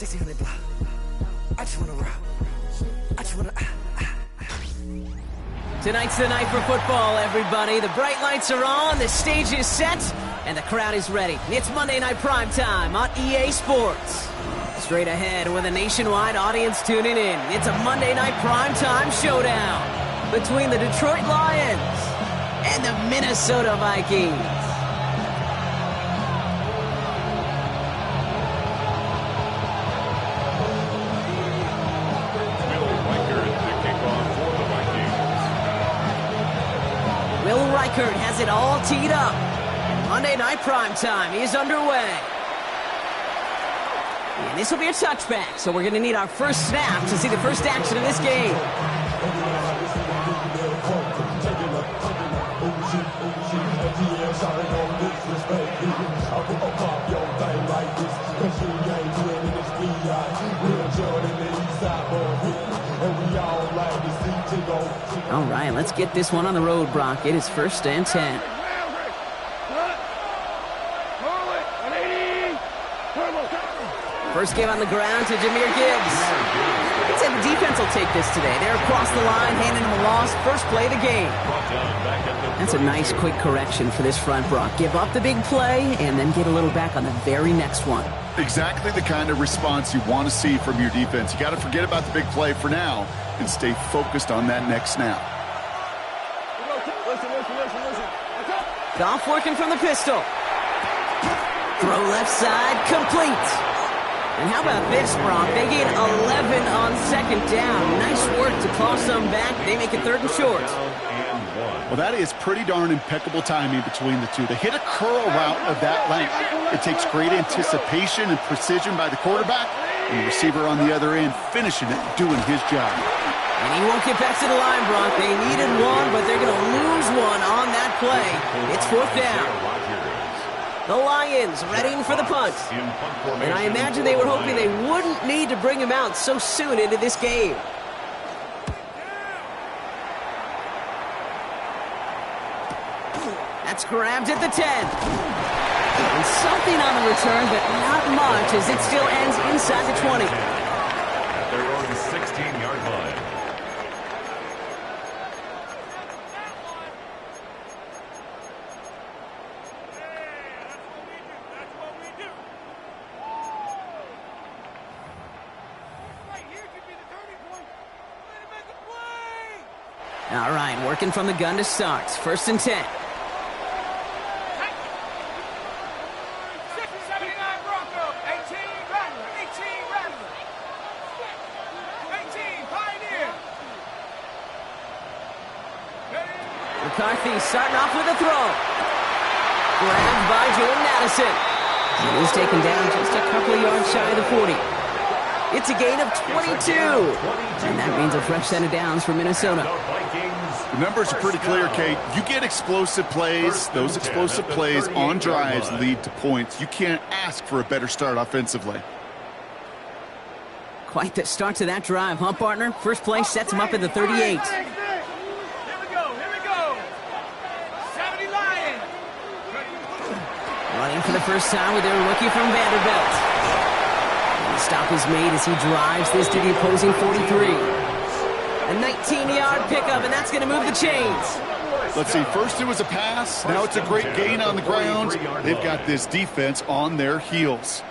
1600 block. I just wanna rock. I just wanna. Tonight's the night for football, everybody. The bright lights are on, the stage is set, and the crowd is ready. It's Monday Night Primetime on EA Sports. Straight ahead with a nationwide audience tuning in, it's a Monday Night Primetime showdown between the Detroit Lions and the Minnesota Vikings. Will Reichert has it all teed up. Monday Night Primetime is underway. And this will be a touchback, so we're going to need our first snap to see the first action of this game. All right, let's get this one on the road, Brock. It is 1st and 10. First game on the ground to Jahmyr Gibbs. I'd say the defense will take this today. They're across the line, handing him a loss. First play of the game. That's a nice quick correction for this front, Brock. Give up the big play and then get a little back on the very next one. Exactly the kind of response you want to see from your defense. You got to forget about the big play for now and stay focused on that next snap. Goff working from the pistol. Throw left side, complete. And how about this, Brock? They gain 11 on second down. Nice work to claw some back. They make it 3rd and short. Well, that is pretty darn impeccable timing between the two. They hit a curl route of that length. It takes great anticipation and precision by the quarterback, and the receiver on the other end finishing it, doing his job. And he won't get back to the line, Brock. They needed one, but they're going to lose one on that play. It's 4th down. The Lions readying for the punt. And I imagine they were hoping they wouldn't need to bring him out so soon into this game. That's grabbed at the 10. And something on the return, but not much as it still ends inside the 20. At their own 16-yard line. All right, working from the gun to start. 1st and 10. McCarthy starting off with a throw. Grabbed by Jordan Addison. And he's taken down just a couple of yards shy of the 40. It's a gain of 22. And that means a fresh set of downs for Minnesota. The numbers are pretty clear, Kate. You get explosive plays. Those explosive plays on drives lead to points. You can't ask for a better start offensively. Quite the start to that drive, huh, partner? First play sets him up at the 38. Running for the first time with their rookie from Vanderbilt. And the stop is made as he drives this to the opposing 43. A 19-yard pickup, and that's going to move the chains. Let's see, first it was a pass, now it's a great gain on the ground. They've got this defense on their heels.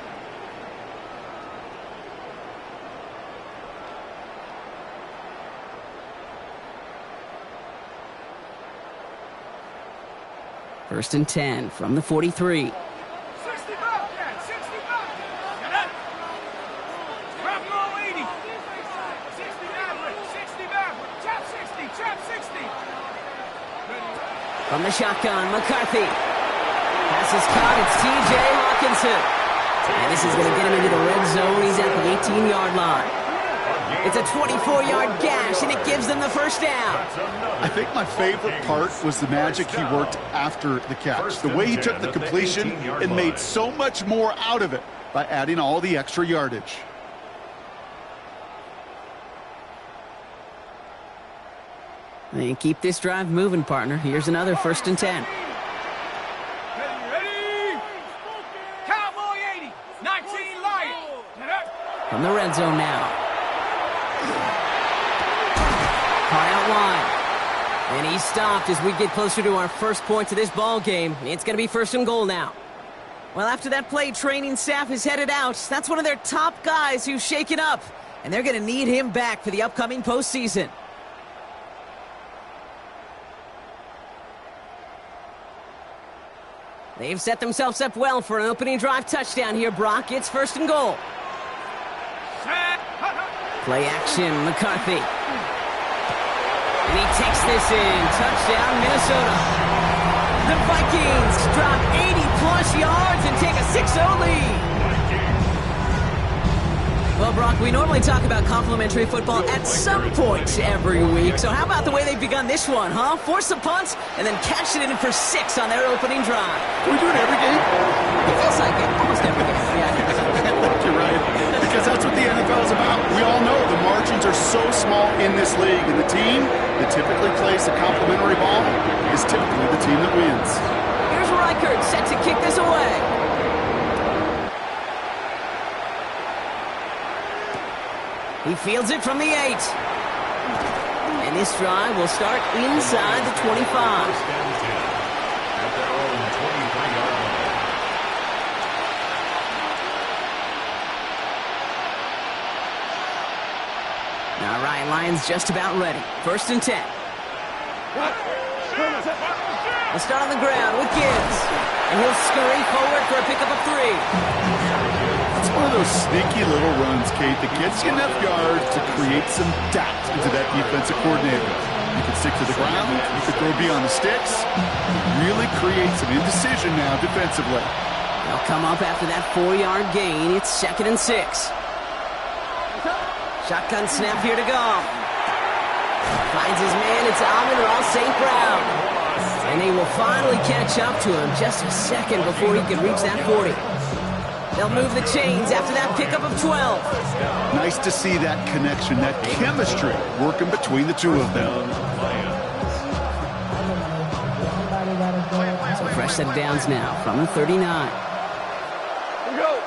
First and 10 from the 43. From the shotgun, McCarthy. Pass is caught. It's T.J. Hawkinson. And this is going to get him into the red zone. He's at the 18-yard line. It's a 24-yard gash, and it gives them the first down. I think my favorite part was the magic he worked after the catch. The way he took the completion and made so much more out of it by adding all the extra yardage. They keep this drive moving, partner. Here's another 1st and 10. Ready? Cowboy 80, 19 Lions. From the red zone now. Caught out wide. And he's stopped as we get closer to our first point to this ball game. It's going to be 1st and goal now. Well, after that play, training staff is headed out. That's one of their top guys who's shaken up. And they're going to need him back for the upcoming postseason. They've set themselves up well for an opening drive touchdown here, Brock. It's 1st and goal. Play action, McCarthy. And he takes this in. Touchdown, Minnesota. The Vikings drop 80-plus yards and take a 6-0 lead. Well, Brock, we normally talk about complimentary football at some point every week. So how about the way they've begun this one, huh? Force a punt and then catch it in for 6 on their opening drive. Can we do it every game? It feels like it. Almost every game. Yeah. You're right. Because that's what the NFL is about. We all know the margins are so small in this league. And the team that typically plays the complimentary ball is typically the team that wins. Here's Reichert set to kick this away. He fields it from the 8. And this drive will start inside the 25. At their own 23-yard line. All right, Lions just about ready. 1st and 10. They'll start on the ground with Gibbs. And he'll scurry forward for a pickup of 3. It's one of those sneaky little runs, Kate, that gets you enough yards to create some doubt into that defensive coordinator. You can stick to the ground. You can throw beyond the sticks. Really create some indecision now defensively. They'll come up after that 4-yard gain. It's 2nd and 6. Shotgun snap here to go. Finds his man. It's Amon-Ra St. Brown. And they will finally catch up to him just a second before he can reach that 40. They'll move the chains after that pickup of 12. Nice to see that connection, that chemistry working between the two of them. So fresh set of downs now from the 39. Here we go.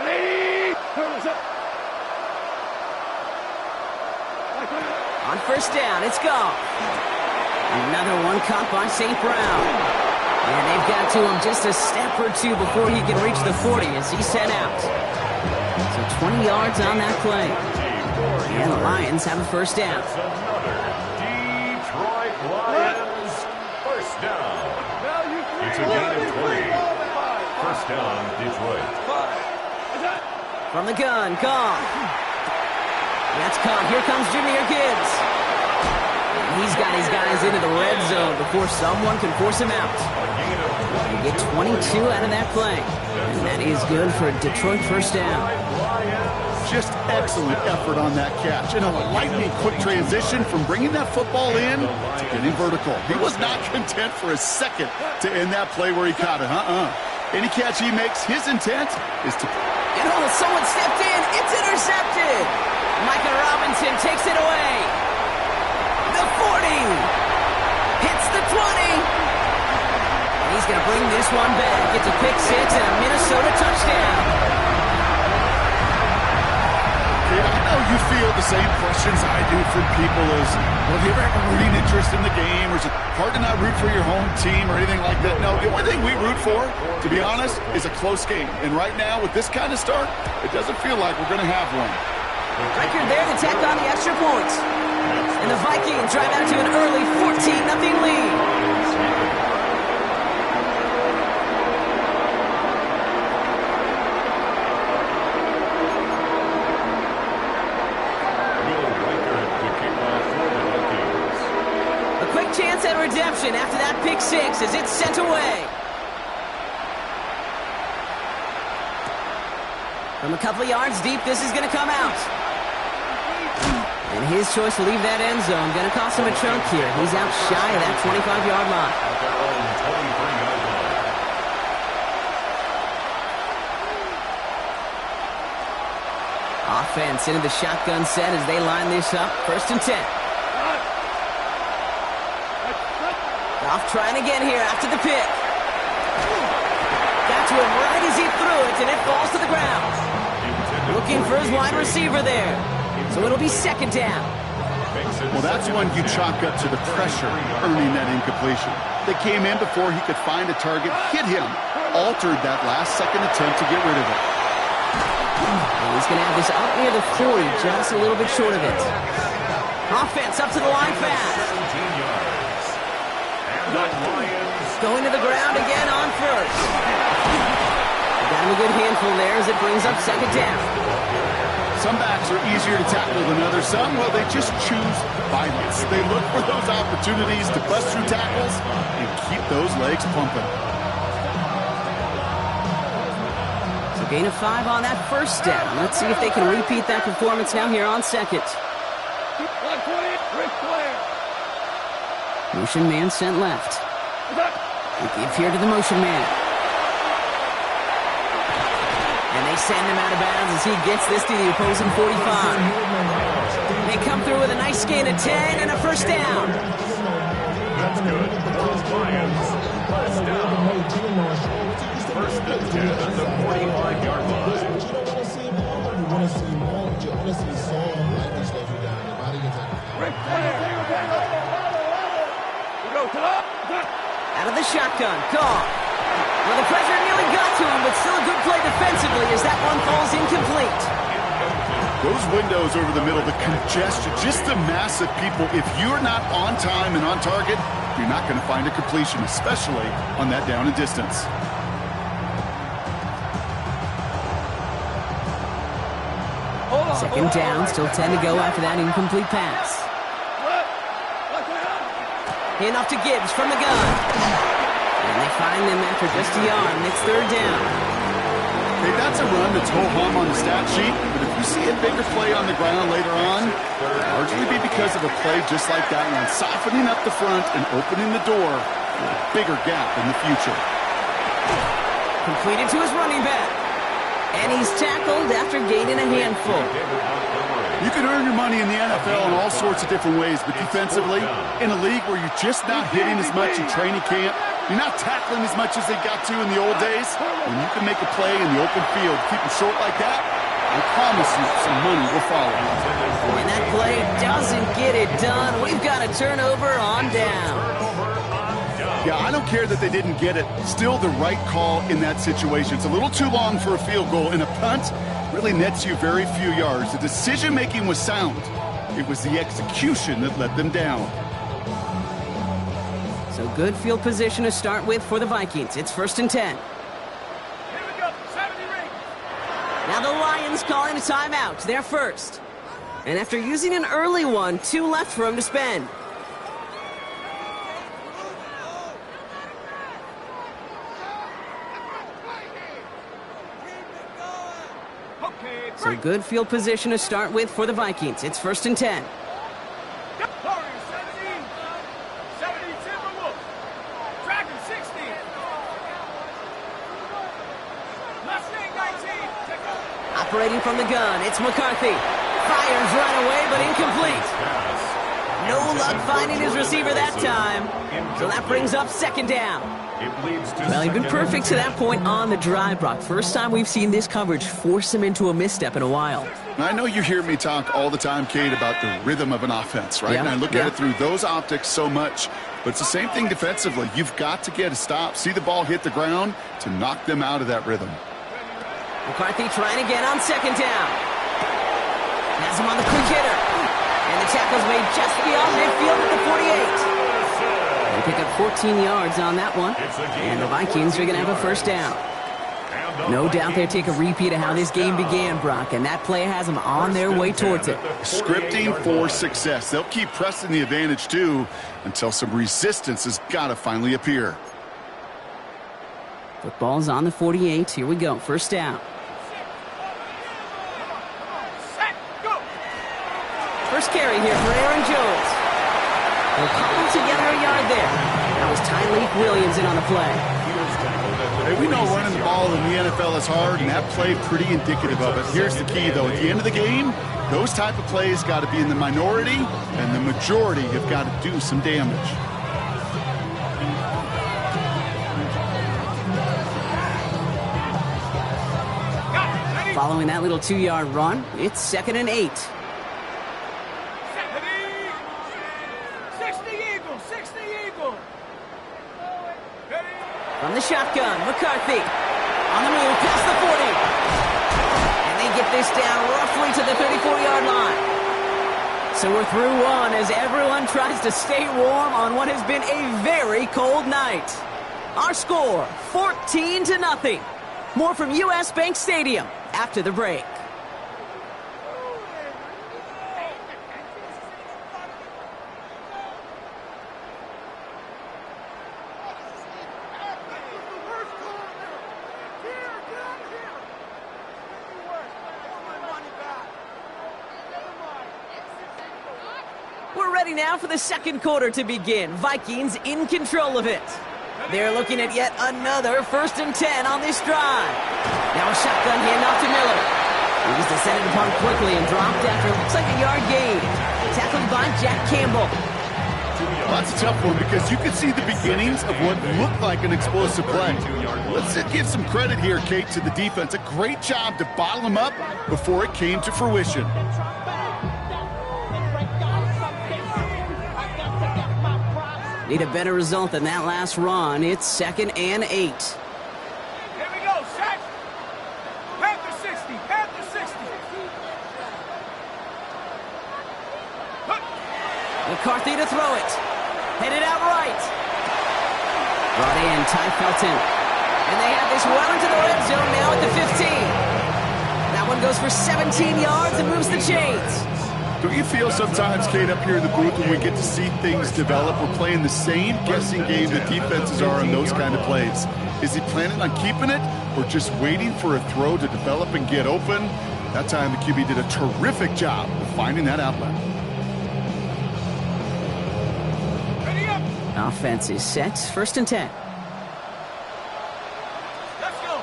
180. On 1st down, it's gone. Another one caught by St. Brown. And they've got to him just a step or 2 before he can reach the 40 as he set out. So 20 yards on that play. And the Lions have a 1st down. It's another Detroit Lions 1st down. It's a gain of 20. 1st down, Detroit. From the gun, gone. That's caught. Here comes Jahmyr Gibbs. And he's got his guys into the red zone before someone can force him out. They get 22 out of that play. And that is good for a Detroit 1st down. Just excellent effort on that catch. And a lightning quick transition from bringing that football in to getting vertical. He was not content for a second to end that play where he caught it. Any catch he makes, his intent is to... And oh, someone stepped in. It's intercepted. Micah Robinson takes it away. The 40. Hits the 20. He's going to bring this one back. It's a pick 6 and a Minnesota touchdown. Yeah, I know you feel the same questions I do from people as, well, do you ever have a rooting interest in the game? Or is it hard to not root for your home team or anything like that? No, the only thing we root for, to be honest, is a close game. And right now, with this kind of start, it doesn't feel like we're going to have one. Record there to tack on the extra points. And the Vikings drive out to an early 14-0 lead. Chance at redemption after that pick 6 as it's sent away. From a couple of yards deep, this is going to come out. And his choice to leave that end zone going to cost him a chunk here. He's out shy of that 25-yard line. At their own 23-yard line. Offense into the shotgun set as they line this up. 1st and 10. Off trying again here after the pick. Got to him right as he threw it, and it falls to the ground. for his wide receiver there. So it'll be second down. Well, that's one you chalk up to the pressure, earning that incompletion. They came in before he could find a target, hit him, altered that last-second attempt to get rid of it. And he's going to have this up near the 40, just a little bit short of it. Offense up to the line fast. Going to the ground again on first. Got him a good handful there as it brings up second down. Some backs are easier to tackle than others. Some, well, they just choose violence. They look for those opportunities to bust through tackles and keep those legs pumping. So gain of 5 on that first down. Let's see if they can repeat that performance now here on second. Motion man sent left. We give here to the motion man. And they send him out of bounds as he gets this to the opposing 45. They come through with a nice gain of 10 and a first down. That's good. Lions, first down. First and 10 at the 45-yard line. Out of the shotgun, call. Well, the pressure nearly got to him, but still a good play defensively as that one falls incomplete. Those windows over the middle, the congestion, just the mass of people. If you're not on time and on target, you're not going to find a completion, especially on that down and distance. Second down, still 10 to go after that incomplete pass. Handoff to Gibbs from the gun. And they find them after just a yard, and it's third down. Hey, that's a run that's ho-hum on the stat sheet, but if you see a bigger play on the ground later on, it'll largely be because of a play just like that one, softening up the front and opening the door for a bigger gap in the future. Completed to his running back. And he's tackled after gaining a handful. You can earn your money in the NFL in all sorts of different ways, but defensively, in a league where you're just not hitting as much in training camp, you're not tackling as much as they got to in the old days, when you can make a play in the open field, keep them short like that, I promise you some money will follow. And that play doesn't get it done. We've got a turnover on down. Yeah, I don't care that they didn't get it. Still the right call in that situation. It's a little too long for a field goal, and a punt really nets you very few yards. The decision-making was sound. It was the execution that let them down. So good field position to start with for the Vikings. It's first and 10. Now the Lions calling a timeout. They're first. And after using an early one, 2 left for them to spend. So good field position to start with for the Vikings. It's first and 10. Operating from the gun, it's McCarthy. Fires right away, but incomplete. No luck finding his receiver that time. So that brings up second down. Well, he's been perfect to that point on the drive, Brock. First time we've seen this coverage force him into a misstep in a while. I know you hear me talk all the time, Kate, about the rhythm of an offense, right? Yeah, And I look at it through those optics so much. But it's the same thing defensively. You've got to get a stop, see the ball hit the ground to knock them out of that rhythm. McCarthy trying again on second down. Has him on the quick hitter. And the tackle's made just beyond midfield at the 48. They pick up 14 yards on that one. And the Vikings are going to have a first down. No doubt they'll take a repeat of how this game began, Brock, and that play has them on their way towards it. Scripting for success. They'll keep pressing the advantage, too, until some resistance has got to finally appear. Football's on the 48. Here we go. First down. First carry here for Aaron Jones. They'll cobble together a yard there. That was Tyleik Williams in on the play. Hey, we know running the ball in the NFL is hard, and that play pretty indicative of it. Here's the key, though. At the end of the game, those type of plays got to be in the minority, and the majority have got to do some damage. Following that little 2-yard run, it's 2nd and 8. 60 Eagles, 60 Eagles. From the shotgun, McCarthy on the move past the 40. And they get this down roughly to the 34-yard line. So we're through one as everyone tries to stay warm on what has been a very cold night. Our score, 14-0. More from US Bank Stadium after the break. We're ready now for the second quarter to begin. Vikings in control of it. They're looking at yet another 1st and 10 on this drive. Now a shotgun handoff to Miller. He was descended upon quickly and dropped after looks like a yard gain. Tackled by Jack Campbell. Well, that's a tough one because you could see the beginnings of what looked like an explosive play. Let's give some credit here, Kate, to the defense. A great job to bottle him up before it came to fruition. Need a better result than that last run. It's 2nd and 8. Here we go, set. Panther 60, Panther 60. McCarthy to throw it. Headed out right. Brought in Ty Felton. And they have this well into the red zone now at the 15. That one goes for 17 yards and moves the chains. Don't you feel sometimes, Kate, up here in the booth when we get to see things develop, we're playing the same guessing game that defenses are on those kind of plays? Is he planning on keeping it or just waiting for a throw to develop and get open? That time the QB did a terrific job of finding that outlet. Ready up. Offense is set. 1st and 10. Let's go.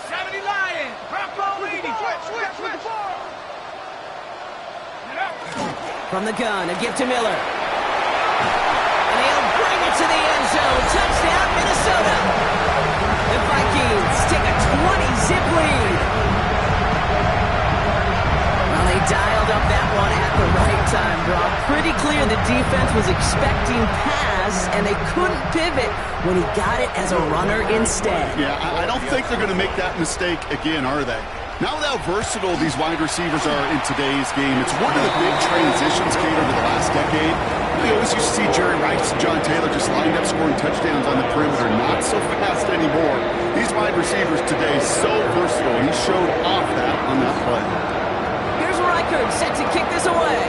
70 Lions. Bronco 80. Switch with the ball. From the gun, a gift to Miller. And he'll bring it to the end zone. Touchdown, Minnesota. The Vikings take a 20-zip lead. Well, they dialed up that one at the right time, Brock. Pretty clear the defense was expecting pass, and they couldn't pivot when he got it as a runner instead. Yeah, I don't think they're going to make that mistake again, are they? Now how versatile these wide receivers are in today's game. It's one of the big transitions, Kate, over the last decade. We always used to see Jerry Rice and John Taylor just lined up scoring touchdowns on the perimeter. Not so fast anymore. These wide receivers today so versatile, and he showed off that on that play. Here's Reichard set to kick this away.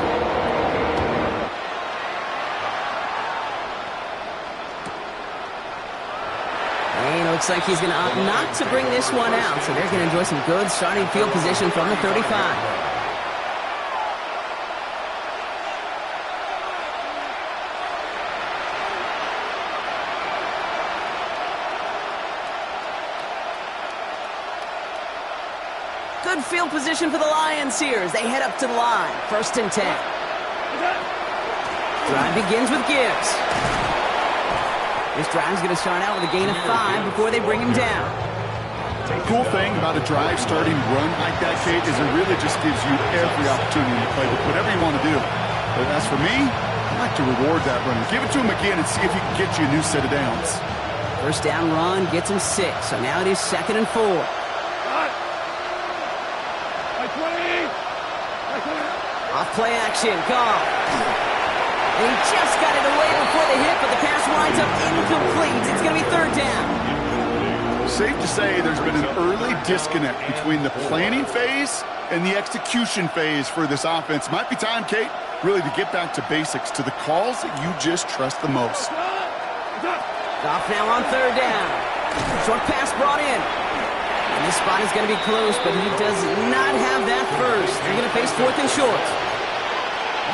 And it looks like he's going to opt not to bring this one out. So they're going to enjoy some good starting field position from the 35. Good field position for the Lions here as they head up to the line. 1st and 10. Drive begins with Gibbs. This drive's going to start out with a gain of 5 before they bring him down. The cool thing about a drive starting run like that, Kate, is it really just gives you every opportunity to play with whatever you want to do. But as for me, I like to reward that run. Give it to him again and see if he can get you a new set of downs. 1st down run gets him 6. So now it is 2nd and 4. Off play action, Goff. And he just got it away before the hit, but the pass winds up incomplete. It's going to be 3rd down. Safe to say there's been an early disconnect between the planning phase and the execution phase for this offense. Might be time, Kate, really to get back to basics, to the calls that you just trust the most. Goff now on 3rd down. Short pass brought in. And this spot is going to be close, but he does not have that first. They're going to face 4th and short.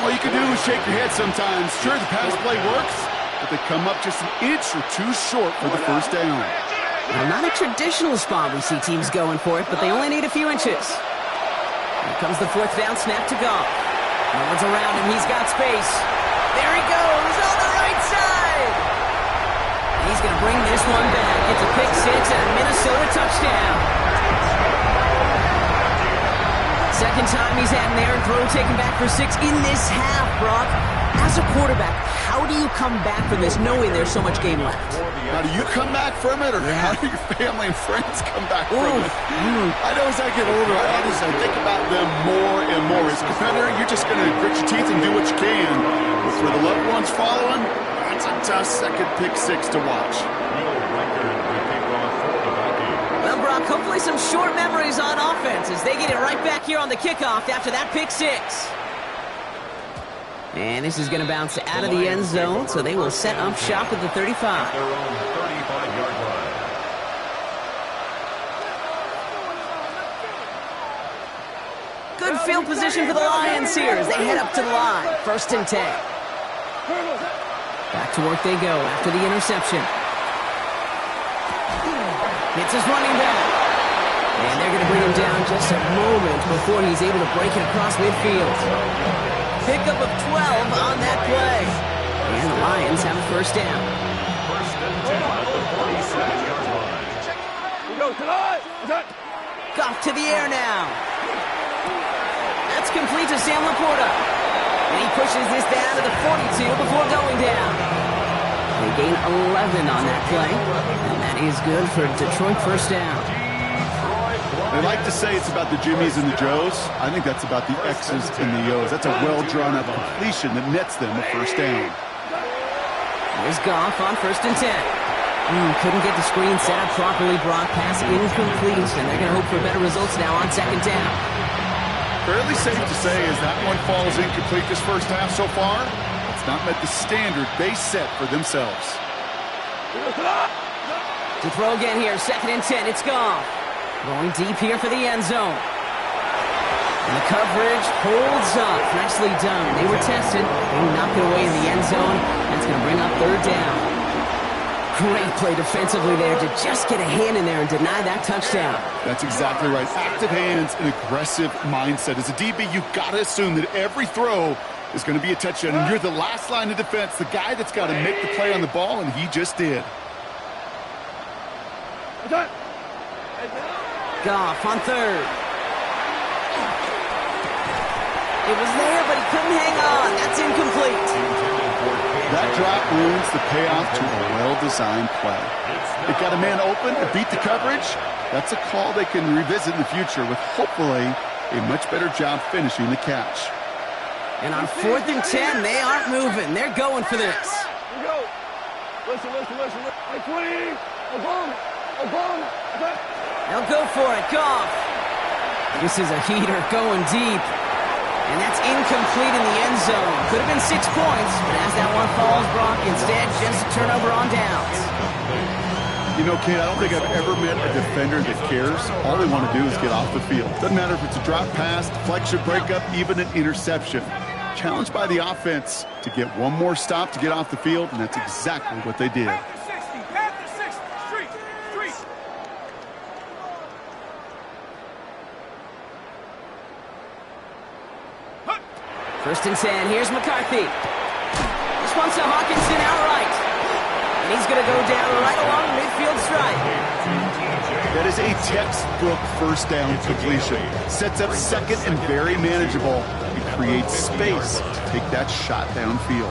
All you can do is shake your head sometimes. Sure, the pass play works, but they come up just an inch or two short for the 1st down. Now, not a traditional spot we see teams going for it, but they only need a few inches. Here comes the 4th down snap to Goff. No one's around him. He's got space. There he goes on the right side. He's going to bring this one back. It's a pick 6 and a Minnesota touchdown. time he's had in there, and throw taken back for 6 in this half, Brock. As a quarterback, how do you come back from this knowing there's so much game left? How do you come back from it, or how do your family and friends come back from it? I know as I get older, I think about them more and more. As a competitor, you're just going to grit your teeth and do what you can. But for the loved ones following, that's a tough second pick 6 to watch. Well, Brock, hopefully some short memories on offense as they get it right back here on the kickoff after that pick 6. And this is going to bounce out of the end zone, so they will set up shop at the 35. Their own 35-yard line. Good field position for the Lions here as they head up to the line. 1st and 10. Back to work they go after the interception. Hits his running back. And they're going to bring him down just a moment before he's able to break it across midfield. Pickup of 12 on that play. And the Lions have a 1st down. 1st and 10 at the 47-yard line. Goff to the air now. That's complete to Sam Laporta. And he pushes this down to the 42 before going down. They gain 11 on that play. And that is good for Detroit 1st down. They like to say it's about the Jimmies and the Joes. I think that's about the X's and the O's. That's a well-drawn-up completion that nets them a 1st down. There's Goff on 1st and 10. Couldn't get the screen set up properly. Brock pass incomplete, and they're going to hope for better results now on 2nd down. Fairly safe to say as that one falls incomplete this 1st half so far, it's not met the standard they set for themselves. To throw again here, 2nd and 10. It's Goff. Going deep here for the end zone. And the coverage holds up. Nicely done. They were tested. They knocked it away in the end zone. That's going to bring up 3rd down. Great play defensively there to just get a hand in there and deny that touchdown. That's exactly right. Active hands and aggressive mindset. As a DB, you've got to assume that every throw is going to be a touchdown. And you're the last line of defense, the guy that's got to make the play on the ball, and he just did. Goff on 3rd. It was there, but he couldn't hang on. That's incomplete. That drop ruins the payoff to a well-designed play. It got a man open to beat the coverage. That's a call they can revisit in the future with hopefully a much better job finishing the catch. And on 4th and 10, they aren't moving. They're going for this. Listen. They'll go for it. Goff. This is a heater going deep. And that's incomplete in the end zone. Could have been 6 points, but as that one falls, Brock, instead just a turnover on downs. You know, Kate, I don't think I've ever met a defender that cares. All they want to do is get off the field. Doesn't matter if it's a drop pass, deflection, breakup, even an interception. Challenged by the offense to get one more stop to get off the field, and that's exactly what they did. Panther 60, street. 1st and 10, here's McCarthy. This one's to Hawkinson outright. And he's going to go down right along midfield stripe. That is a textbook 1st down completion. Sets up 2nd and very manageable. It creates space to take that shot downfield.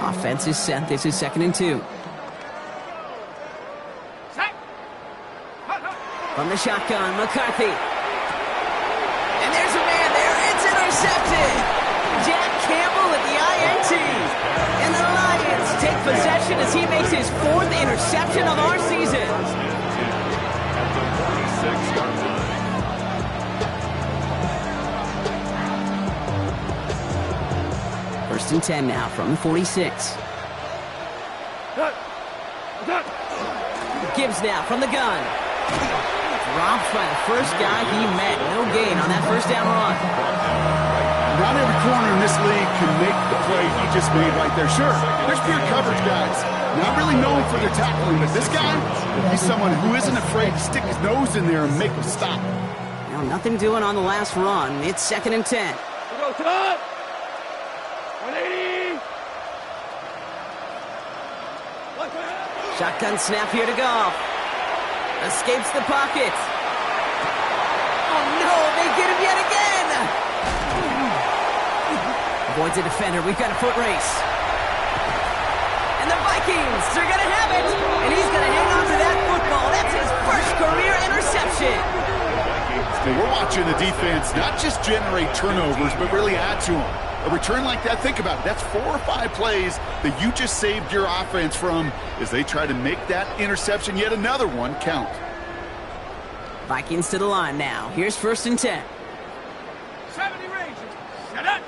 Offense is set. This is 2nd and 2. From the shotgun, McCarthy. And there's a man there. It's intercepted. Jack Campbell at the INT. And the Lions take possession as he makes his 4th interception of our season. At the 46-yard line. 1st and 10 now from the 46. Gibbs now from the gun. Dropped by the first guy he met. No gain on that 1st down run. Not every corner in this league can make the play he just made right there. Sure, there's pure coverage guys. Not really known for their tackling, but this guy, he's someone who isn't afraid to stick his nose in there and make them stop. Now nothing doing on the last run. It's 2nd and 10. Go, Todd! 180! Shotgun snap here to Goff. Escapes the pocket. Oh no, they get him yet again! Avoids a defender, we've got a foot race. And the Vikings are gonna have it! And he's gonna hang on to that football. That's his first career interception. We're watching the defense not just generate turnovers, but really add to them. A return like that, think about it, that's 4 or 5 plays that you just saved your offense from as they try to make that interception, yet another one, count. Vikings to the line now. Here's 1st and 10. 70 Rangers. Set up.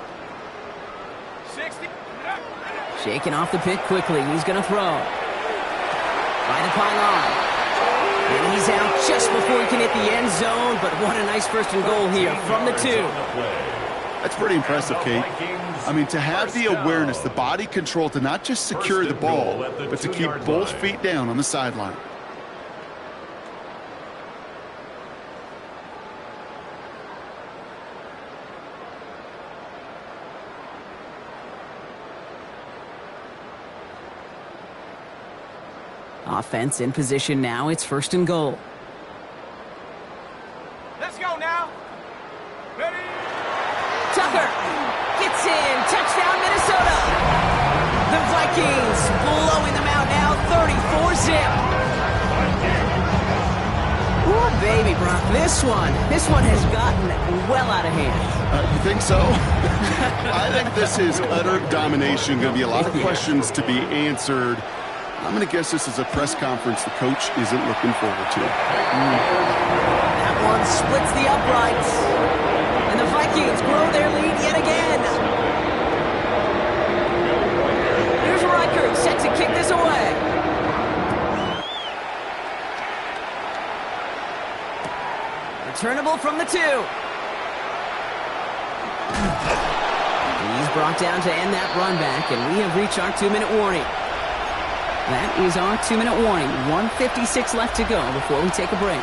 60. Shaking off the pick quickly. He's going to throw. By the pylon. And he's out just before he can hit the end zone, but what a nice 1st and goal here from the 2. That's pretty impressive, Kate. I mean, to have the awareness, the body control to not just secure the ball, but to keep both feet down on the sideline. Offense in position now. It's 1st and goal. Let's go now. Ready? Tucker gets in. Touchdown, Minnesota. The Vikings blowing them out now, 34-zip. Ooh, baby, Brock. This one has gotten well out of hand. You think so? I think this is utter domination. Going to be a lot of questions to be answered. I'm going to guess this is a press conference the coach isn't looking forward to. That one splits the uprights. And the Vikings grow their lead yet again. Here's Reichert set to kick this away. Returnable from the 2. He's brought down to end that run back, and we have reached our 2-minute warning. That is our 2-minute warning. 1:56 left to go before we take a break.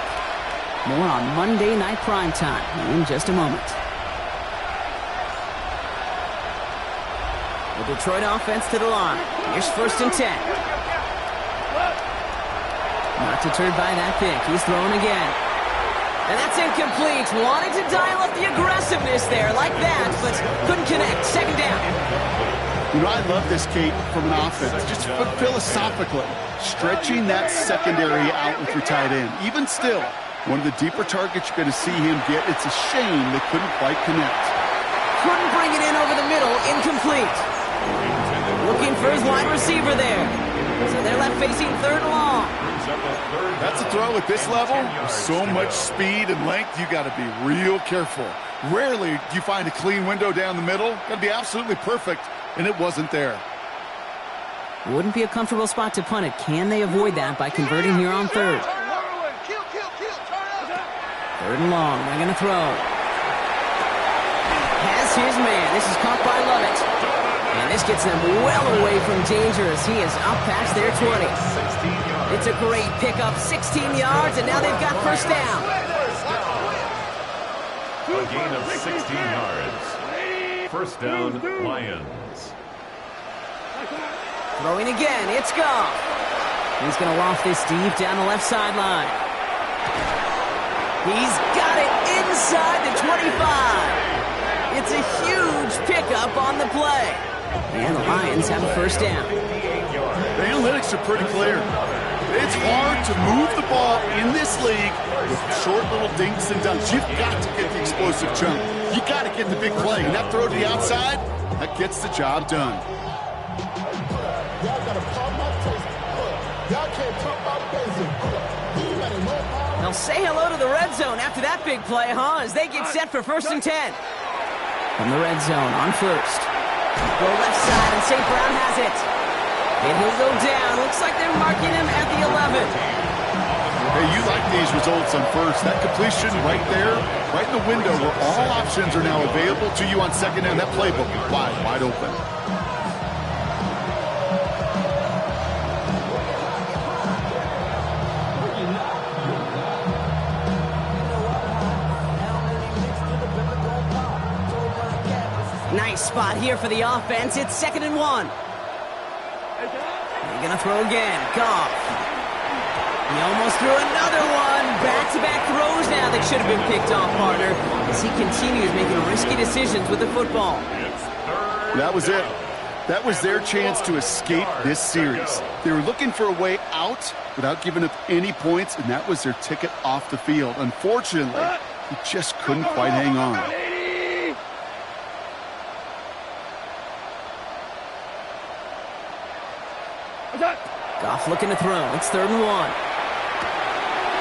More on Monday Night Primetime in just a moment. The Detroit offense to the line. Here's 1st and 10. Not deterred by that pick. He's throwing again. And that's incomplete. Wanting to dial up the aggressiveness there like that, but couldn't connect. 2nd down. You know, I love this, Kate, from an offense. Just philosophically, stretching that secondary out with your tight end. Even still, one of the deeper targets you're going to see him get. It's a shame they couldn't quite connect. Couldn't bring it in over the middle. Incomplete. Looking for his wide receiver there. So they're left facing 3rd and long. That's a throw at this level. With so much speed and length, you got to be real careful. Rarely do you find a clean window down the middle. Got to be absolutely perfect, and it wasn't there. Wouldn't be a comfortable spot to punt it. Can they avoid that by converting here on 3rd? 3rd and long. They're going to throw. Has his man. This is caught by Lovett. And this gets them well away from danger as he is up past their 20. It's a great pickup, 16 yards, and now they've got 1st down. A gain of 16 yards. 1st down, Lions. Throwing again, it's Goff. He's going to loft this deep down the left sideline. He's got it inside the 25. It's a huge pickup on the play. And the Lions have a 1st down. The analytics are pretty clear. It's hard to move the ball in this league with short little dinks and dunks. You've got to get the explosive jump. You got to get the big play. And that throw to the outside, that gets the job done. They'll say hello to the red zone after that big play, huh? As they get set for 1st and 10. From the red zone on 1st. Go left side, and St. Brown has it. And he'll go down. Looks like they're marking him at the 11. Hey, you like these results on 1st. That completion right there, right in the window where all options are now available to you on 2nd down. That playbook wide open. Nice spot here for the offense. It's 2nd and 1. They're going to throw again. Goff. He almost threw another one. Back-to-back throws now that should have been picked off, partner, as he continues making risky decisions with the football. That was it. That was their chance to escape this series. They were looking for a way out without giving up any points, and that was their ticket off the field. Unfortunately, he just couldn't quite hang on. Goff looking to throw. It's 3rd and 1.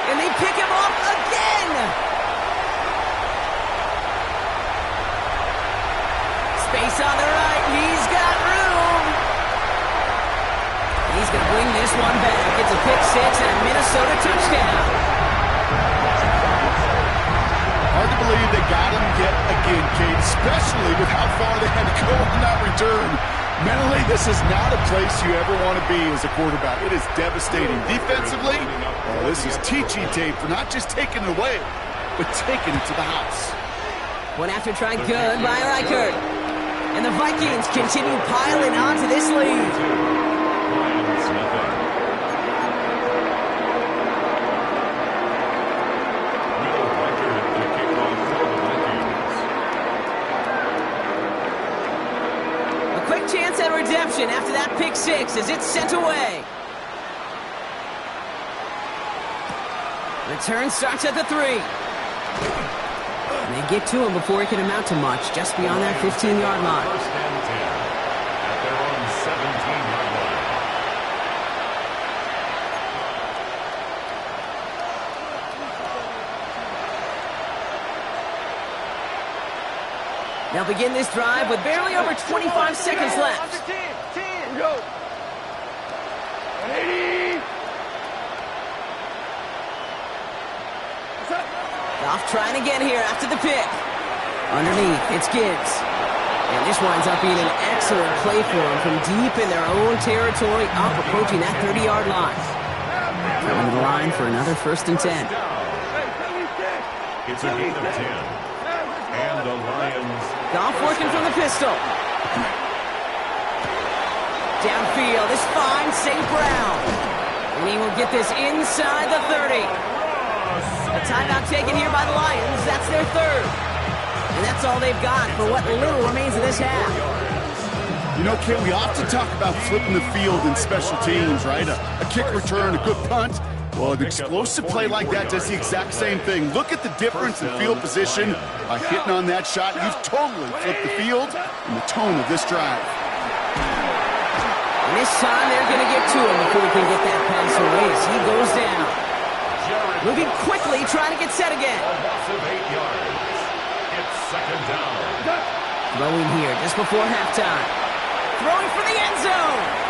And they pick him off again! Space on the right. He's got room. He's going to bring this one back. It's a pick 6 and a Minnesota touchdown. Hard to believe they got him yet again, Kate, especially with how far they had to go on that return. Mentally, this is not a place you ever want to be as a quarterback. It is devastating. Defensively, well, this is teaching tape for not just taking it away, but taking it to the house. One after try good by Reichert. And the Vikings continue piling on to this lead. Chance at redemption after that pick 6 as it's sent away. Return starts at the 3. And they get to him before he can amount to much, just beyond that 15-yard line. First and 10 at their own 17-yard line. They'll begin this drive with barely over 25 seconds left. 10. Go. 80. Goff trying again here after the pick. Underneath, it's Gibbs. And this winds up being an excellent play for him from deep in their own territory, up approaching that 30-yard line. Coming to the line for another 1st and 10. It's a gain of 10. And the Lions. Goff working from the pistol. Downfield is fine, St. Brown. And he will get this inside the 30. A timeout taken here by the Lions. That's their 3rd. And that's all they've got for what little remains of this half. You know, Ken, we often talk about flipping the field in special teams, right? A kick return, a good punt. Well, an explosive play like that does the exact same thing. Look at the difference in field position. By hitting on that shot, you've totally flipped the field and the tone of this drive. And this time they're going to get to him before he can get that pass away as he goes down. Moving quickly, trying to get set again. A loss of 8 yards. It's 2nd down. Throwing here just before halftime. Throwing for the end zone.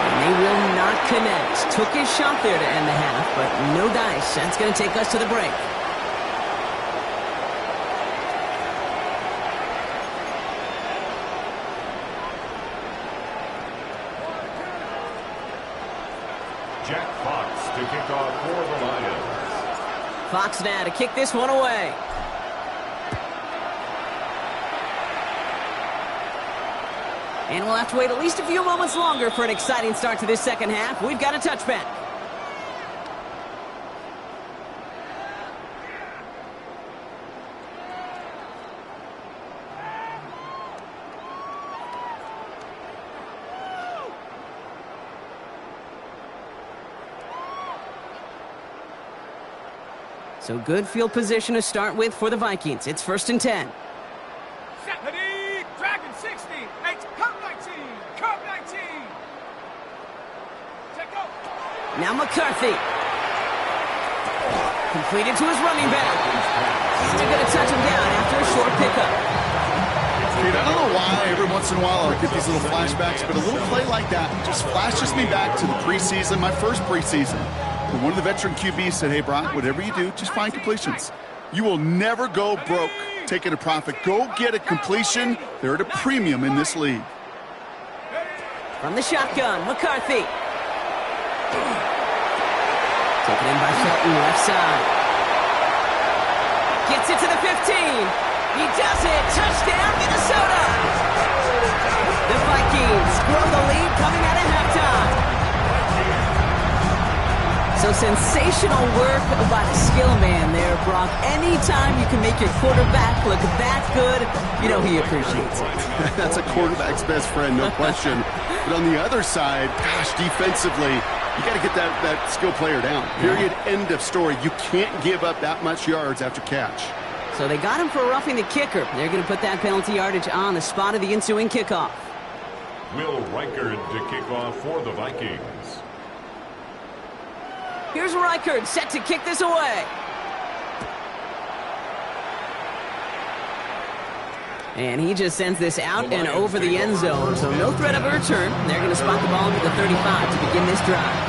And they will not connect. Took his shot there to end the half, but no dice. That's going to take us to the break. Jack Fox to kick off for the Lions. Fox now to kick this one away. And we'll have to wait at least a few moments longer for an exciting start to this second half. We've got a touchback. So good field position to start with for the Vikings. It's 1st and 10. Dragon 60. It's Curve 19. Curve 19. Check go. Now McCarthy. Completed to his running back. Still going to touch him down after a short pickup. Dude, I don't know why every once in a while I'll get these little flashbacks, but a little play like that just flashes me back to the preseason, my first preseason. And one of the veteran QBs said, hey, Brock, whatever you do, just find completions. You will never go broke taking a profit. Go get a completion. They're at a premium in this league. From the shotgun, McCarthy. Taken in by Felton, left side. Gets it to the 15. He does it. Touchdown, Minnesota. The Vikings grow the lead coming out. sensational work by the skill man there, Brock. Anytime you can make your quarterback look that good, you know he appreciates it. That's a quarterback's best friend, no question. But on the other side, gosh, defensively, you got to get that skill player down. Period, end of story. You can't give up that much yards after catch. So they got him for roughing the kicker. They're going to put that penalty yardage on the spot of the ensuing kickoff. Will Reichard to kick off for the Vikings. Here's Reichard set to kick this away. And he just sends this out and over the end zone, so no threat of a return. They're going to spot the ball at the 35 to begin this drive.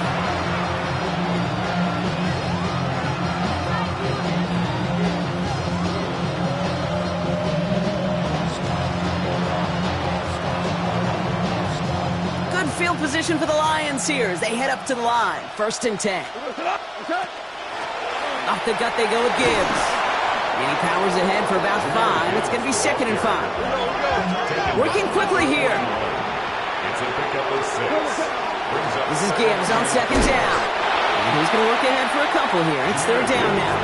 Good field position for the Lions here as they head up to the line. 1st and 10. Off the gut they go with Gibbs. And he powers ahead for about 5. It's going to be 2nd and 5. Working quickly here. It's a pickup of 6. This is Gibbs on 2nd down. And he's going to work ahead for a couple here. It's 3rd down now.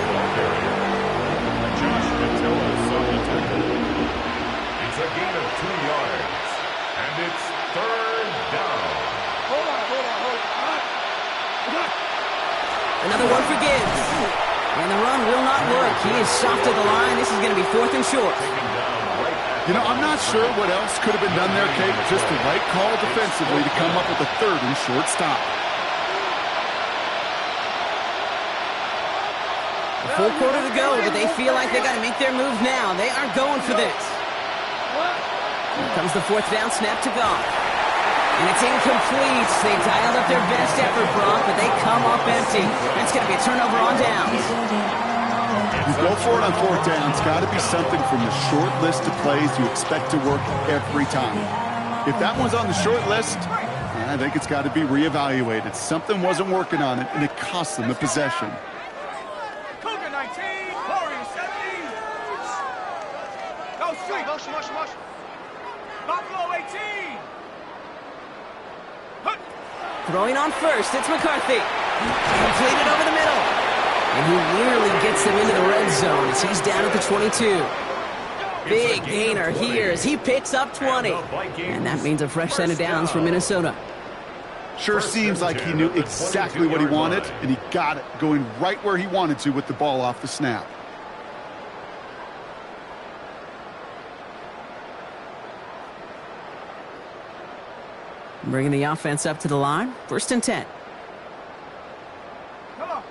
Josh Metellus on the tackle. It's a gain of 2 yards. And it's 3rd down. Hold on. Another one for Gibbs. And the run will not work. He is soft to the line. This is going to be 4th and short. You know, I'm not sure what else could have been done there, Kate. Just the right call defensively to come up with a 3rd and short stop. A full quarter to go, but they feel like they got to make their move now. They aren't going for this. Here comes the 4th down snap to Goff. And it's incomplete. They dialed up their best effort, Brock, but they come up empty. It's going to be a turnover on downs. You go for it on 4th down. It's got to be something from the short list of plays you expect to work every time. If that one's on the short list, I think it's got to be reevaluated. Something wasn't working on it, and it cost them the possession. Cougar 19, Warrior 70. Go straight. Motion. Buffalo 18. Throwing on 1st, it's McCarthy. Completed over the middle. And he nearly gets them into the red zone as he's down at the 22. Big gainer here as he picks up 20. And that means a fresh set of downs for Minnesota. Sure seems like he knew exactly what he wanted, and he got it, going right where he wanted to with the ball off the snap. Bringing the offense up to the line. 1st and 10. Come on.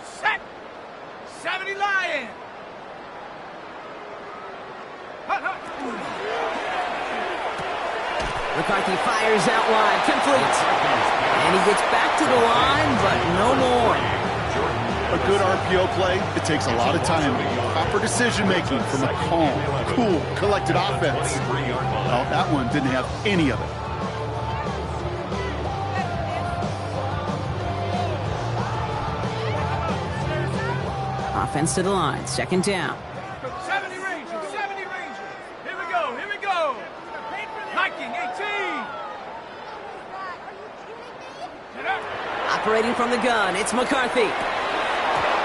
Set. 70 Lions. McCarthy fires out wide. Complete. And he gets back to the line, but no more. A good RPO play, it takes a lot of time. Proper decision-making from a calm, cool, collected offense. Well, that one didn't have any of it. Offense to the line. 2nd down. 70 Rangers. Here we go. Viking 18. Operating from the gun, it's McCarthy.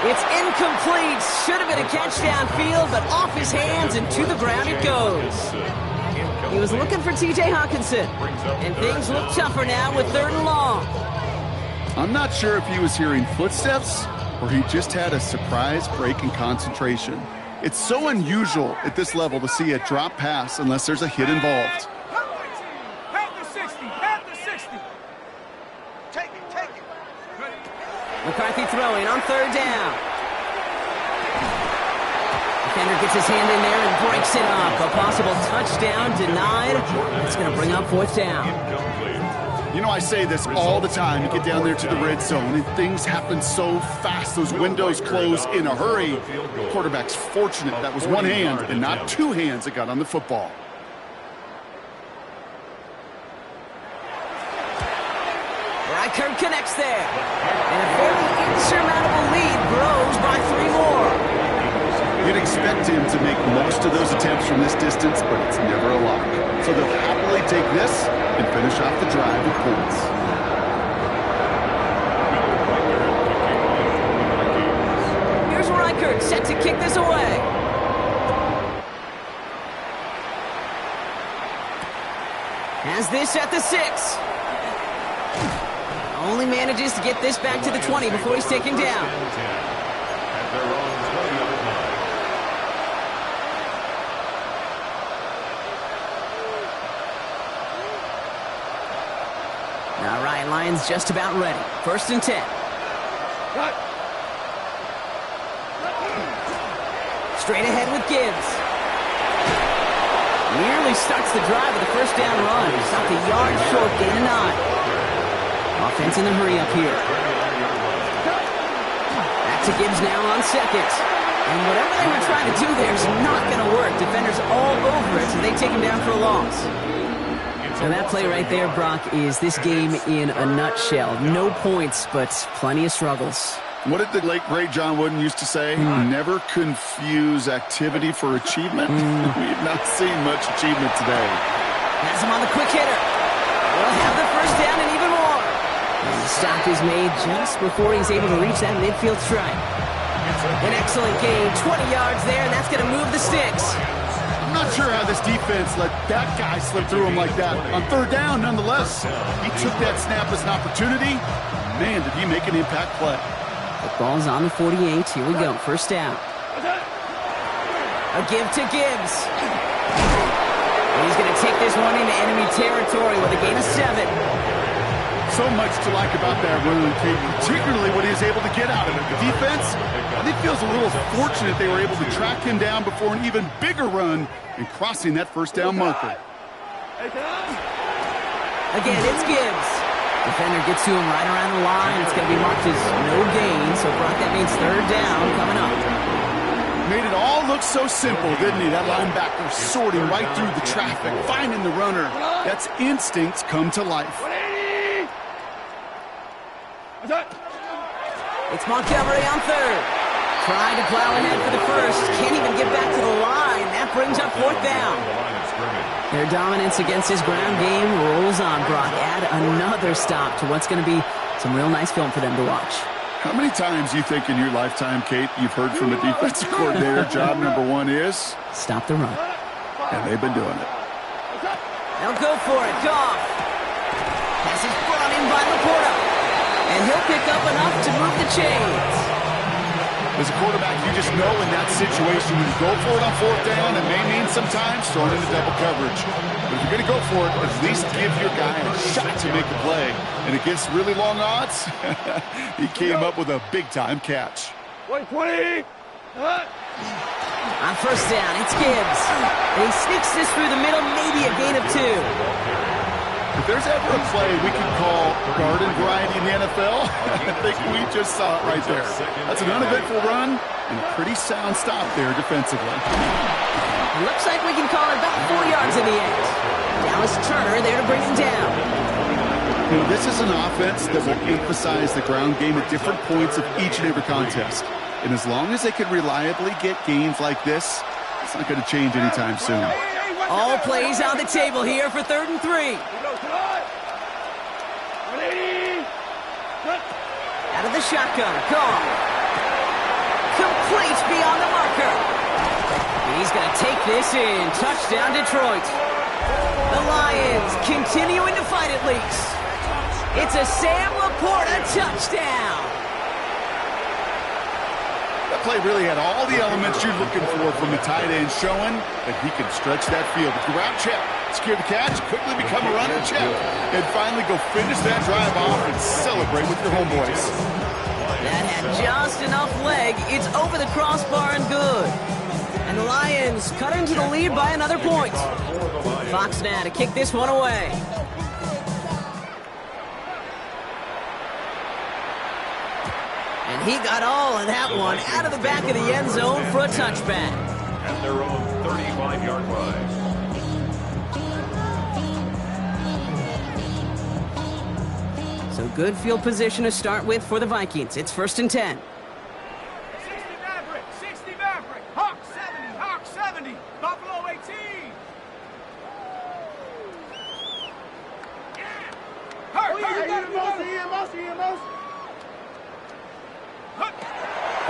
It's incomplete. Should have been a catch downfield, but off his hands and to the ground it goes. He was looking for T.J. Hockenson, and things look tougher now with 3rd and long. I'm not sure if he was hearing footsteps or he just had a surprise break in concentration. It's so unusual at this level to see a drop pass unless there's a hit involved. Panther 60. Take it. McCarthy throwing on 3rd down. Defender gets his hand in there and breaks it up. A possible touchdown denied. It's going to bring up 4th down. You know, I say this all the time. You get down there to the red zone, and things happen so fast. Those windows close in a hurry. Quarterback's fortunate that was one hand and not 2 hands that got on the football. Reichard connects there. And a very insurmountable lead grows by 3 more. You'd expect him to make most of those attempts from this distance, but it's never a lock. So they'll happily take this and finish off the drive with points. Has this at the 6. Only manages to get this back to the 20 before he's taken down. At their own 20-yard line. All right, Lions just about ready. 1st and 10. Straight ahead with Gibbs. Nearly starts the drive with a 1st down run. He stopped a yard short, gain of 9. Offense in the hurry up here. Back to Gibbs now on 2nd. And whatever they were trying to do there is not going to work. Defenders all over it, so they take him down for a loss. So that play right there, Brock, is this game in a nutshell. No points, but plenty of struggles. What did the late, great John Wooden used to say? Never confuse activity for achievement. We've not seen much achievement today. Has him on the quick hitter. We'll have the 1st down and even more. And the stop is made just before he's able to reach that midfield stripe. An excellent gain, 20 yards there, and that's going to move the sticks. I'm not sure how this defense let that guy slip through him like that. On 3rd down, nonetheless, he took that snap as an opportunity. Man, did he make an impact play. The ball's on the 48. Here we go. 1st down. A give to Gibbs. And he's going to take this one into enemy territory with a gain of 7. So much to like about that run, Kate, particularly what he was able to get out of it. The defense, I think, feels a little fortunate they were able to track him down before an even bigger run and crossing that 1st down marker. Again, it's Gibbs. Defender gets to him right around the line. It's going to be marked as no gain, so Brock, that means 3rd down coming up. Made it all look so simple, didn't he? That linebacker sorting right through the traffic, finding the runner. That's instincts come to life. It's Montgomery on 3rd. Trying to plow ahead for the 1st. Can't even get back to the line. That brings up 4th down. Their dominance against his ground game rolls on, Brock. Add another stop to what's going to be some real nice film for them to watch. How many times you think in your lifetime, Kate, you've heard from a defensive coordinator, job number 1 is? Stop the run. And they've been doing it. They'll go for it. Goff. Pass is brought in by Laporta. And he'll pick up enough to move the chains. As a quarterback, you just know in that situation when you go for it on 4th down, it may mean sometimes throwing into double coverage. But if you're going to go for it, at least give your guy a shot to make a play. And against really long odds, he came up with a big-time catch. 120. On 1st down, it's Gibbs. And he sneaks this through the middle, maybe a gain of 2. If there's ever a play we can call garden variety in the NFL, I think we just saw it right there. That's an uneventful run and a pretty sound stop there defensively. It looks like we can call it about 4 yards in the end. Dallas Turner there to bring him down. You know, this is an offense that will emphasize the ground game at different points of each and every contest. And as long as they can reliably get gains like this, it's not going to change anytime soon. All plays on the table here for 3rd and 3. Out of the shotgun, Goff. Complete beyond the marker. He's going to take this in. Touchdown, Detroit. The Lions continuing to fight at least. It's a Sam Laporta touchdown. That play really had all the elements you're looking for from the tight end, showing that he can stretch that field. With the route check, secure the catch, quickly become a runner check, and finally go finish that drive off and celebrate with your homeboys. That had just enough leg. It's over the crossbar and good. And the Lions cut into the lead by another point. Fox now to kick this one away. And he got all of that one out of the back of the end zone for a touchback. At their own 35-yard line. So good field position to start with for the Vikings. It's 1st and 10. 60 Maverick, Hawk 70, Buffalo 18.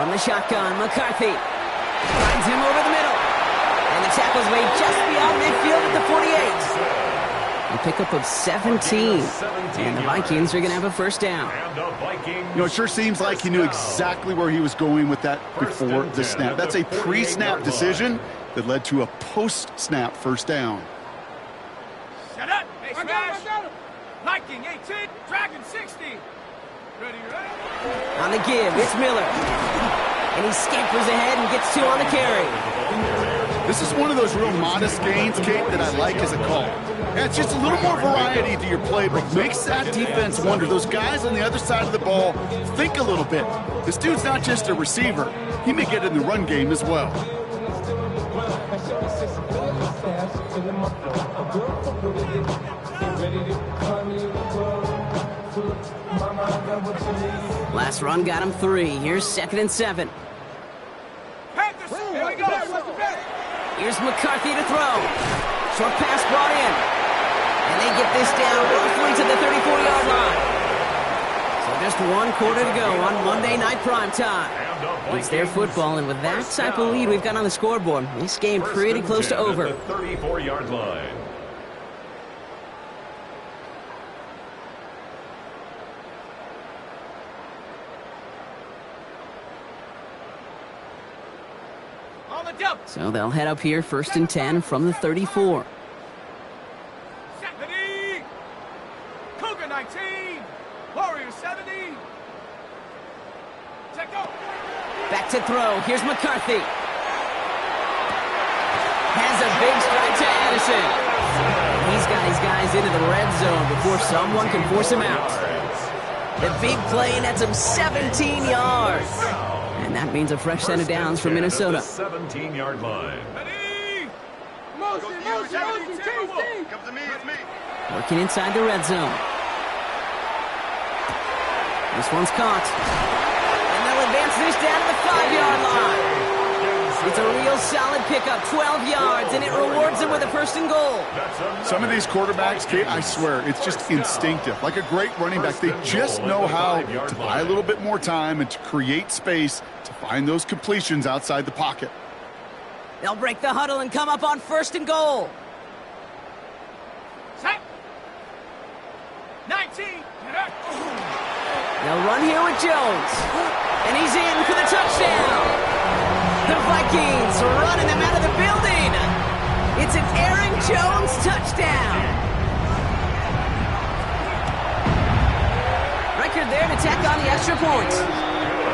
From the shotgun, McCarthy finds him over the middle. And the tackle's made just beyond midfield at the 48. A pickup of 17. And the Vikings are going to have a first down. It sure seems like he knew exactly where he was going with that before the snap. That's a pre-snap decision that led to a post-snap first down. Set up. Hey, smash. Viking 18, Dragon 60. Ready? On the give, it's Miller. And he scampers ahead and gets 2 on the carry. This is one of those real modest gains, Kate, that I like as a call. Yeah, it's just a little more variety to your playbook. Makes that defense wonder. Those guys on the other side of the ball think a little bit. This dude's not just a receiver. He may get in the run game as well. Last run got him 3. Here's 2nd and 7. Panthers, here we go. Here's McCarthy to throw. Short pass brought in. And they get this down roughly to the 34-yard line. So just 1 quarter to go on Monday Night Primetime. It's their football, and with that type of lead we've got on the scoreboard, this game pretty close to over. 34-yard line. So they'll head up here 1st and 10 from the 34. Cougar 19, Warriors 70. Back to throw. Here's McCarthy. Has a big strike to Addison. He's got his guys into the red zone before someone can force him out. The big play nets him 17 yards. And that means a fresh set of downs for Minnesota. 17-yard line. Working inside the red zone. This one's caught. And they'll advance this down to the 5-yard line. It's a real solid pickup, 12 yards, and it rewards them with a 1st and goal. Some of these quarterbacks, Kate, I swear, it's just instinctive. Like a great running back, they just know how to buy a little bit more time and to create space to find those completions outside the pocket. They'll break the huddle and come up on 1st and goal. Set. 19. They'll run here with Jones. And he's in for the touchdown. The Vikings running them out of the building. It's an Aaron Jones touchdown. Record there to tack on the extra point.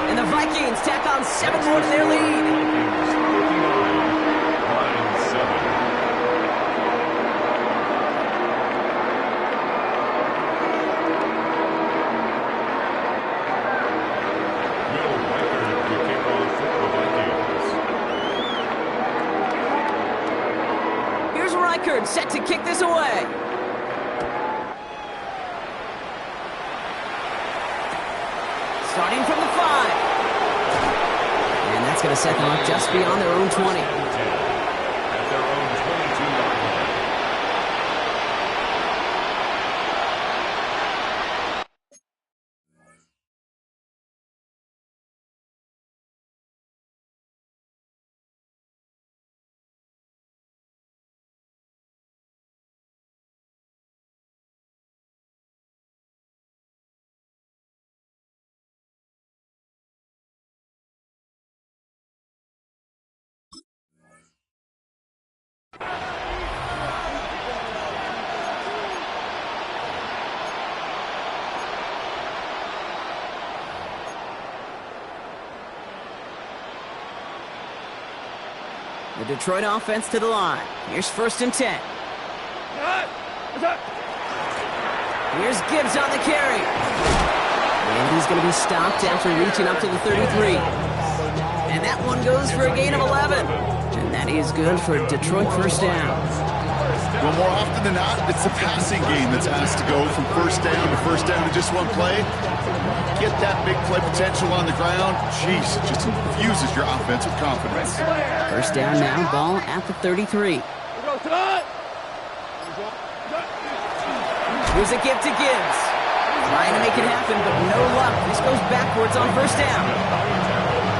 And the Vikings tack on 7 more to their lead. Set to kick this away. Starting from the 5. And that's going to set them up just beyond their own 20. At their own 22-yard line. The Detroit offense to the line. Here's 1st and 10. Here's Gibbs on the carry. And he's going to be stopped after reaching up to the 33. And that one goes for a gain of 11. And that is good for a Detroit 1st down. Well, more often than not, it's the passing game that's asked to go from 1st down to just one play. Get that big play potential on the ground. Jeez, just infuses your offense with confidence. 1st down now, ball at the 33. Here's a give to Gibbs. Trying to make it happen, but no luck. This goes backwards on 1st down.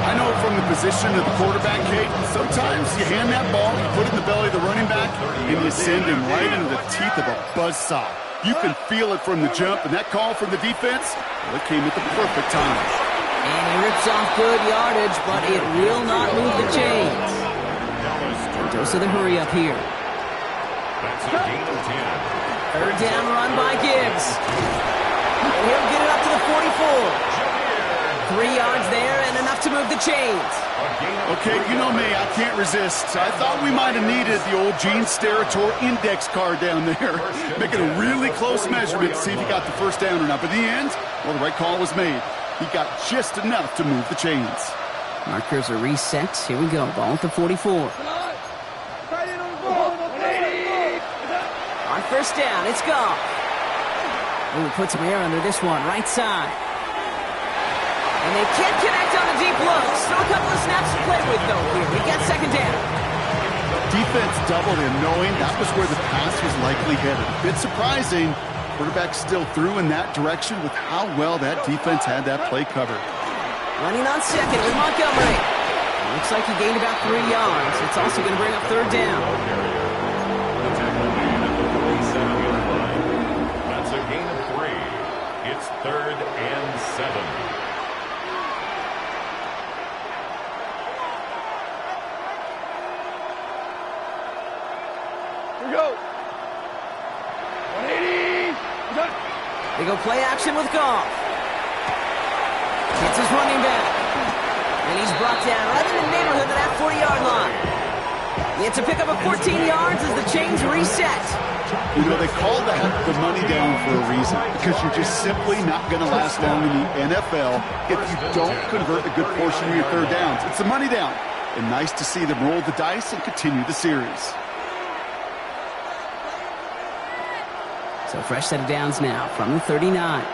I know from the position of the quarterback, Kate, sometimes you hand that ball, you put it in the belly of the running back, and you send him right into the teeth of a buzzsaw. You can feel it from the jump, and that call from the defense, well, it came at the perfect time. And he rips off good yardage, but it will not move the chains. Dose of the hurry up here. That's a gain of 10. Third down run by Gibbs. He'll get it up to the 44. 3 yards there and enough to move the chains. Okay, you know me, I can't resist. I thought we might have needed the old Gene Steratore index card down there, making a really close measurement to see if he got the first down or not. But in the end, well, the right call was made. He got just enough to move the chains. Markers are reset. Here we go. Ball at the 44. On first down, it's Goff. Ooh, put some air under this one, right side. And they can't connect on the deep look. Still a couple of snaps to play with, though, here. We get second down. Defense doubled him, knowing that was where the pass was likely headed. A bit surprising. Quarterback still threw in that direction with how well that defense had that play covered. Running on second with Montgomery. Looks like he gained about 3 yards. It's also going to bring up third down. That's a gain of 3. It's 3rd and 7. They go play action with Goff. It's his running back. And he's brought down right in the neighborhood of that 40-yard line. It's a pickup of 14 yards as the chains reset. You know, they call that the money down for a reason, because you're just simply not going to last long in the NFL if you don't convert a good portion of your third downs. It's the money down. And nice to see them roll the dice and continue the series. So fresh set of downs now from the 39. To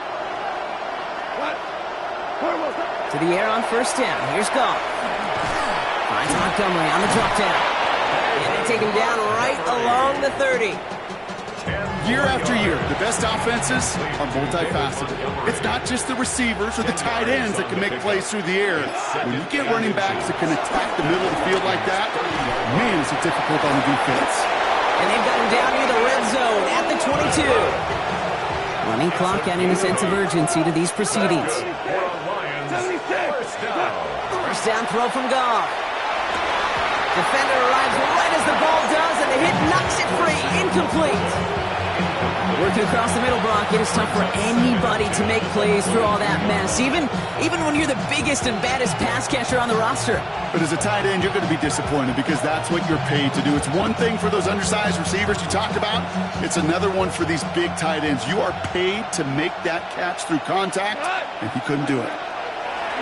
the air on first down. Here's Goff. Finds Montgomery on the drop down. And they take him down right along the 30. Year after year, the best offenses are multifaceted. It's not just the receivers or the tight ends that can make plays through the air. When you get running backs that can attack the middle of the field like that, man, is it difficult on the defense. And they've got him down near the red zone at the 22. Running clock adding a sense of urgency to these proceedings. First down throw from Goff. Defender arrives right as the ball does, and the hit knocks it free. Incomplete. Working across the middle, Brock, it is tough for anybody to make plays through all that mess, even when you're the biggest and baddest pass catcher on the roster. But as a tight end, you're going to be disappointed because that's what you're paid to do. It's one thing for those undersized receivers you talked about. It's another one for these big tight ends. You are paid to make that catch through contact, and he couldn't do it.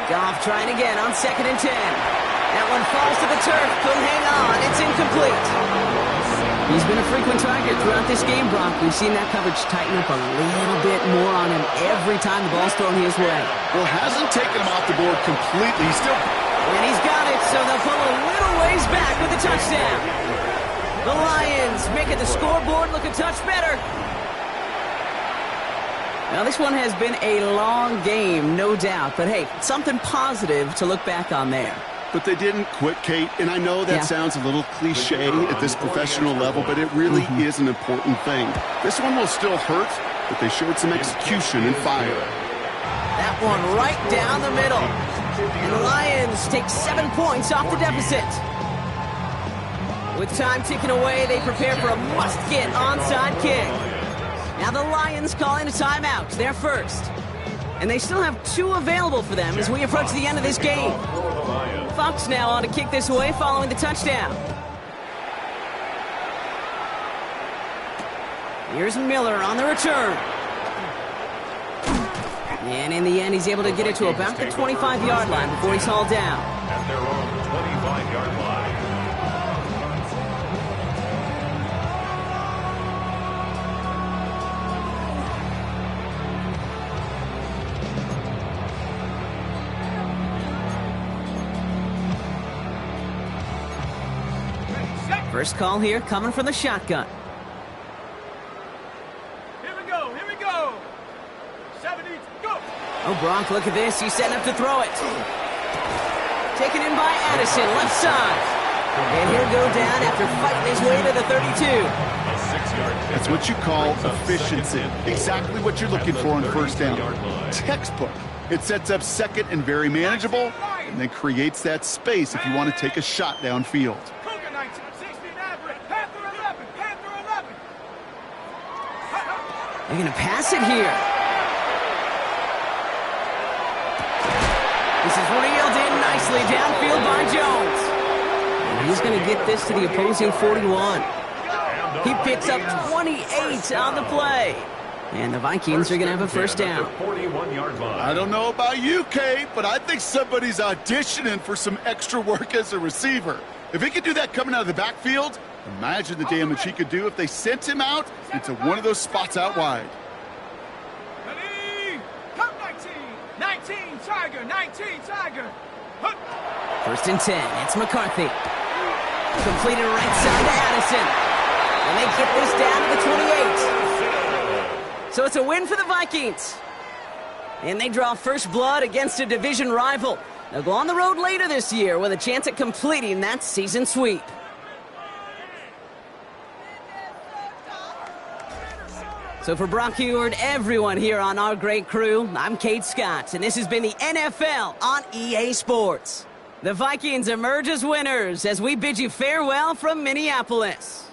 Goff trying again on 2nd and 10. That one falls to the turf. Couldn't hang on. It's incomplete. He's been a frequent target throughout this game, Brock. We've seen that coverage tighten up a little bit more on him every time the ball's thrown his way. Well, hasn't taken him off the board completely. He's still... And he's got it, so they'll pull a little ways back with the touchdown. The Lions making the scoreboard look a touch better. Now, this one has been a long game, no doubt. But, hey, something positive to look back on there. But they didn't quit, Kate, and I know that sounds a little cliche at this professional level, but it really is an important thing. This one will still hurt, but they showed some execution and fire. That one right down the middle. And the Lions take 7 points off the deficit. With time ticking away, they prepare for a must-get onside kick. Now the Lions calling a timeout. They're first. And they still have 2 available for them as we approach the end of this game. Fox now on to kick this away following the touchdown. Here's Miller on the return. And in the end, he's able to get it to about the 25-yard line before he's hauled down. At their own 25-yard line. First call here coming from the shotgun. Here we go. 70, go. Oh, Brock, look at this. He's setting up to throw it. Taken in by Addison, left side. And he'll go down after fighting his way to the 32. A 6-yard pickup. That's what you call efficiency. Exactly what you're looking for on first down. Textbook. It sets up second and very manageable, and then creates that space if you want to take a shot downfield. Cougar 19, 16 average. Panther 11, Panther 11. They're going to pass it here. This is reeled in nicely downfield by Jones. And he's going to get this to the opposing 41. He picks up 28 on the play. And the Vikings are going to have a first down. 41-yard line. I don't know about you, Kate, but I think somebody's auditioning for some extra work as a receiver. If he could do that coming out of the backfield, imagine the damage he could do if they sent him out into one of those spots out wide. Ready? Come 19, 19 Tiger, 19 Tiger. Hook. First and 10. It's McCarthy. Completed right side to Addison. And they get this down to the 28. So it's a win for the Vikings. And they draw first blood against a division rival. They'll go on the road later this year with a chance at completing that season sweep. So for Brock Huard, everyone here on our great crew, I'm Kate Scott, and this has been the NFL on EA Sports. The Vikings emerge as winners as we bid you farewell from Minneapolis.